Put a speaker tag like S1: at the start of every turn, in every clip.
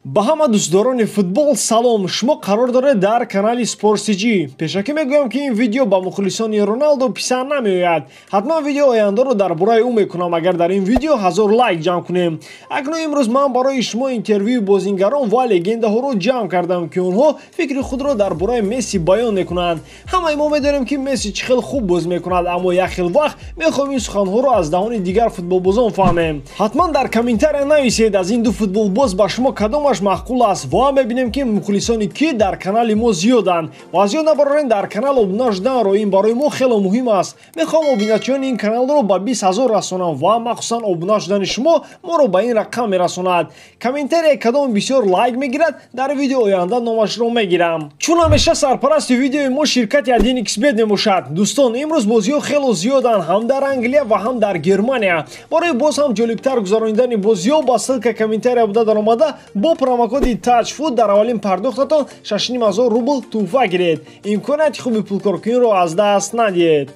S1: ба ҳама дӯстдорони футбол салом. Шумо қарор доред дар канали Спортсиҷи. Пешакӣ мегӯям ки ин видео ба мухлисони Роналдо писанд намеояд. Ҳатман видео ояндаро дар бораи ӯ мекунам агар дар ин видео 1000 лайк ҷамъ кунем. Акнун имрӯз ман барои шумо интервюи бозингарон ва легендаҳоро ҷамъ кардам ки онҳо фикри худро дар бораи Месси баён мекунанд. Ҳамаи мо медонем ки Месси чӣ хел хуб бозӣ мекунад, аммо як хел вақт мехоҳем ин суханҳоро аз заҳони дигар футболбозон фаҳмем. Ҳатман дар комментария нависед аз ин ду футболбоз ба шумо кадомаш махкул аст. Ва мебинем ки мухлисони ки дар канали мо зиёданд. Ва зиёд набарорен дар канал обуна шуданро, ин барои мо хеле муҳим аст. Мехоҳам обуначиёни ин каналро ба 20 000 расонам ва махсусан обуна шудани шумо моро ба ин рақам мерасонад. Комментария кадом бисёр лайк мегирад, дар видео оянда номашро мегирам. Чун ҳамеша сарпарасти видеои мо ширкати 1xbet мебошад. Дӯстон, имрӯз бозиҳо хеле зиёданд, ҳам дар Англия ва ҳам дар Германия. Барои боз ҳам ҷолибтар гузарондани бозиҳо ба ссилка комментария буда даромада бо промокоди TouchFood дар аввалин пардохтатон 6500 рубл тӯҳфа гиред. имконияти хуби пулкоркуниро аз даст надиҳед.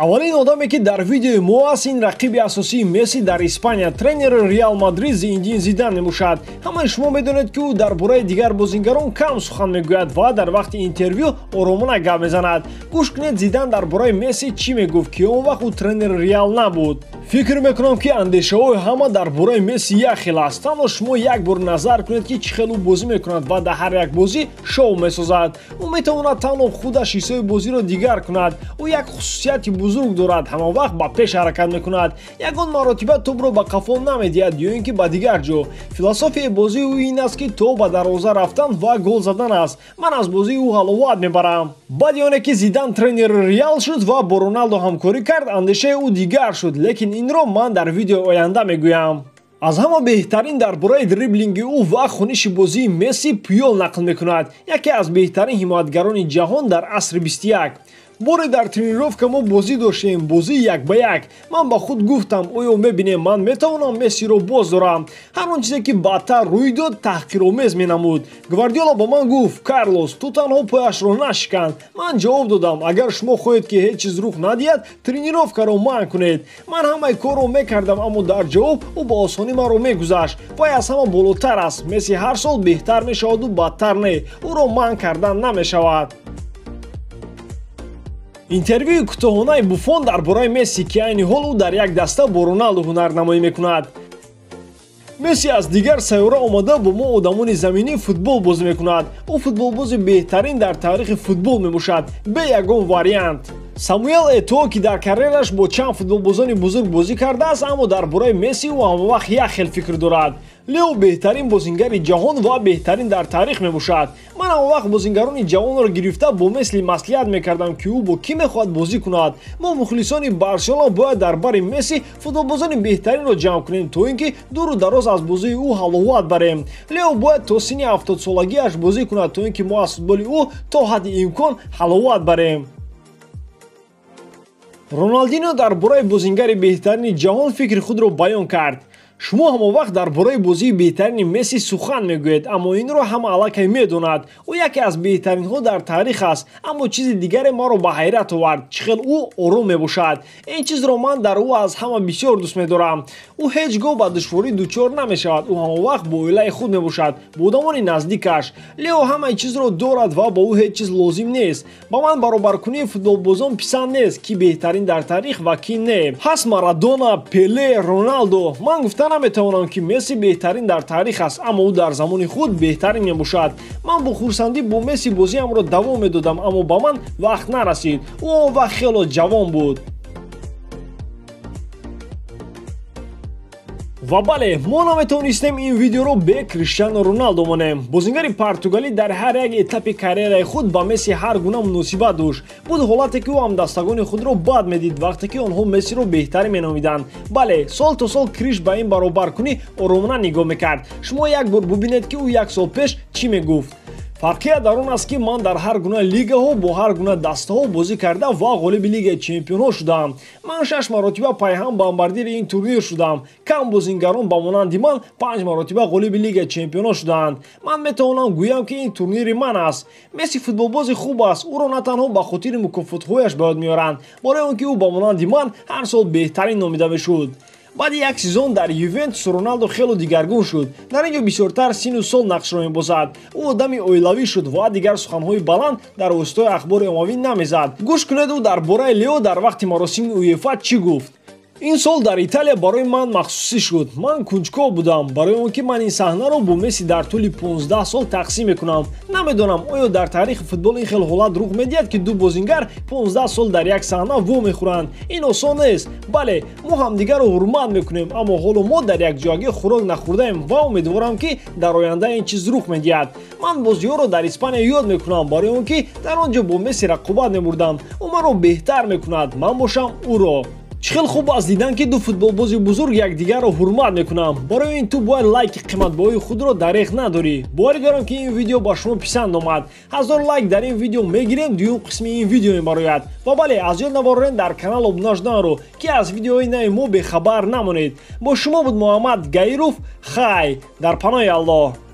S1: Аввалин одаме ки дар видеои мо аст, ин рақиби асосии Месси дар Испания, тренери Реал Мадрид Зинедин Зидан мебошад. Ҳамаи шумо медонед ки ӯ дар бораи дигар бозингарон кам сухан мегӯяд ва дар вақти интервю оромона гап мезанад. Гӯш кунед Зидан дар бораи Месси чӣ мегуфт ки он вақт ӯ тренери Реал набуд. Фикр мекунам ки андешаҳои ҳама дар бораи Месси як хел аст. Танҳо шумо як бор назар кунед ки чӣ хел ӯ бозӣ мекунад ва дар ҳар як бозӣ шоу месозад. Ӯ метавонад танҳо худаш ҳиссои бозиро дигар кунад. Ӯ як хусусияти бузург дорад, ҳама вақт ба пеш ҳаракат мекунад. Ягон маротиба тӯбро ба қафо намедиҳад ё ин ки ба дигар ҷо. Философияи бозии ӯ ин аст ки то ба дарвоза рафтан ва гол задан аст. Ман аз бозии ӯ ҳаловат мебарам. Баъди оне ки Зидан тренери Реал шуд ва бо Роналдо ҳамкорӣ кард, андешаи ӯ дигар шуд, лекин инро ман дар видеои оянда мегӯям. Аз ҳама беҳтарин дар бораи дриблинги ӯ ва хуниши бозии Месси Пуёл нақл мекунад, яке аз беҳтарин ҳимоятгарони ҷаҳон дар асри 21. Боре дар тренировка мо бозӣ доштем, бозӣ як ба як. Ман ба худ гуфтам, оё мебинем ман метавонам Мессиро боз дорам. Ҳар он чизе ки баъдтар рӯй дод таҳқиромез менамуд. Гвардиола ба ман гуфт: Карлос, ту танҳо пояшро нашикан. Ман ҷавоб додам: агар шумо хоҳед ки ҳеҷ чиз рух надиҳад, тренировкаро манъ кунед. Ман ҳамаи корро мекардам, аммо дар ҷавоб ӯ ба осонӣ маро мегузашт. Вай аз ҳама болотар аст. Месси ҳар сол беҳтар мешаваду бадтар не. Ӯро манъ кардан намешавад. Интервюи кӯтоҳонаи Буфон дар бораи Месси ки айни ҳол ӯ дар як даста бо Роналдо ҳунарнамоӣ мекунад. Месси аз дигар сайёра омада бо мо одамони заминӣ футбол бозӣ мекунад. Ӯ футболбози беҳтарин дар таърихи футбол мебошад, бе ягон вариант. Самуэл Этоо ки дар карьераш бо чанд футболбозони бузург бозӣ кардааст, аммо дар бораи Месси ӯ ҳамавақт як хел фикр дорад. Лео беҳтарин бозингари ҷаҳон ва беҳтарин дар таърих мебошад. Ман ҳамавақт бозингарони ҷавонро гирифта бо Месси маслиҳат мекардам ки ӯ бо кӣ мехоҳад бозӣ кунад. Мо мухлисони Барселона бояд дар бари Месси футболбозони беҳтаринро ҷамъ кунем, то ин ки дуру дароз аз бозии ӯ ҳаловат барем. Лео бояд то синни 70-солагиаш бозӣ кунад, то ин ки мо аз футболи ӯ то ҳадди имкон ҳаловат барем. Роналдиньо дар бораи бозингари беҳтарини ҷаҳон фикри худро баён кард. Шумо ҳамавақт дар бораи бозии беҳтарини Месси сухан мегӯед, аммо инро ҳама аллакай медонад. Ӯ яке аз беҳтаринҳо дар таърих аст, аммо чизи дигаре маро ба ҳайрат овард. Чӣ хел ӯ ором мебошад. Ин чизро ман дар ӯ аз ҳама бисёр дӯст медорам. Ӯ ҳеҷ гоҳ ба душворӣ дучор намешавад. Ӯ ҳамавақт бо оилаи худ мебошад, бо одамони наздикаш. Лео ҳамаи чизро дорад ва ба ӯ ҳеҷ чиз лозим нест. Ба ман баробаркунии футболбозон писанд нест, ки беҳтарин дар таърих ва ки не. Ҳаст Марадона, Пеле, Роналдо. Ман гуфта наметавонам ки Месси беҳтарин дар таърих аст, аммо ӯ дар замони худ беҳтарин мебошад. Ман бо хурсандӣ бо Месси бозиамро давом медодам, аммо ба ман вақт нарасид. ӯ он вақт хело ҷавон буд. Ва бале, мо наметавонистем ин видеоро бе Криштиано Роналдо монем. Бозингари португалӣ дар ҳар як этапи карьераи худ ба Месси ҳар гуна муносибат дошт. Буд ҳолате ки ӯ ҳамдастагони худро бад медид вақте ки онҳо Мессиро беҳтарин меномиданд. Бале, сол то сол Криш ба ин баробаркунӣ оромона нигоҳ мекард. Шумо як бор бубинед ки ӯ як сол пеш чӣ мегуфт. Фарқият дар он аст ки ман дар ҳар гуна лигаҳо бо ҳар гуна дастаҳо бозӣ карда ва ғолиби Лигаи Чемпионҳо шудам. Ман 6 маротиба пайҳам бомбардири ин турнир шудам. Кам бозингарон ба монанди ман 5 маротиба ғолиби Лигаи Чемпионҳо шуданд. Ман метавонам гӯям ки ин турнири ман аст. Месси футболбози хуб аст. ӯро на танҳо ба хотири мукофотҳояш ба ёд меоранд, бораи он ки ӯ ба монанди ман ҳар сол беҳтарин номида мешуд. баъди як сезон дар Ювентус Роналдо хело дигаргун шуд. Дар ин ҷо бисёртар сину сол нақшро мебозад. Ӯ одами оилавӣ шуд ва дигар суханҳои баланд дар воситаи ахбори оммавӣ намезад. гӯш кунед ӯ дар бораи Лео дар вақти маросими УЕФА чӣ гуфт. ин сол дар Италия барои ман махсусӣ шуд. Ман кунҷков будам, барои он ки ман ин саҳнаро бо Месси дар тӯли 15 сол тақсим мекунам. Намедонам оё дар таърихи футбол ин хел ҳолат рух медиҳад ки ду бозингар 15 сол дар як саҳна во мехӯранд. ин осон нест. бале, мо ҳамдигарро ҳурмат мекунем, аммо ҳоло мо дар якҷоягӣ хӯрок нахӯрдаем ва умедворам ки дар оянда ин чиз рух медиҳад. ман бозиҳоро дар Испания ёд мекунам, барои он ки дар он ҷо бо Месси рақобат мебурдам. ӯ маро беҳтар мекунад, ман бошам ӯро. чӣ хел хуб аст дидан ки ду футболбози бузург якдигарро ҳурмат мекунанд. барои ин ту бояд лайки қиматбоҳои худро дареғ надорӣ. боварӣ дорам ки ин видео ба шумо писанд омад. 1000 лайк дар ин видео мегирем, дуюм қисми ин видео мебарояд. ва бале, аз ёд наворен дар канал обуна шуданро, ки аз видеоҳои нави мо бехабар намонед. бо шумо буд Муҳаммад Гаиров. хай дар паноҳи Аллоҳ.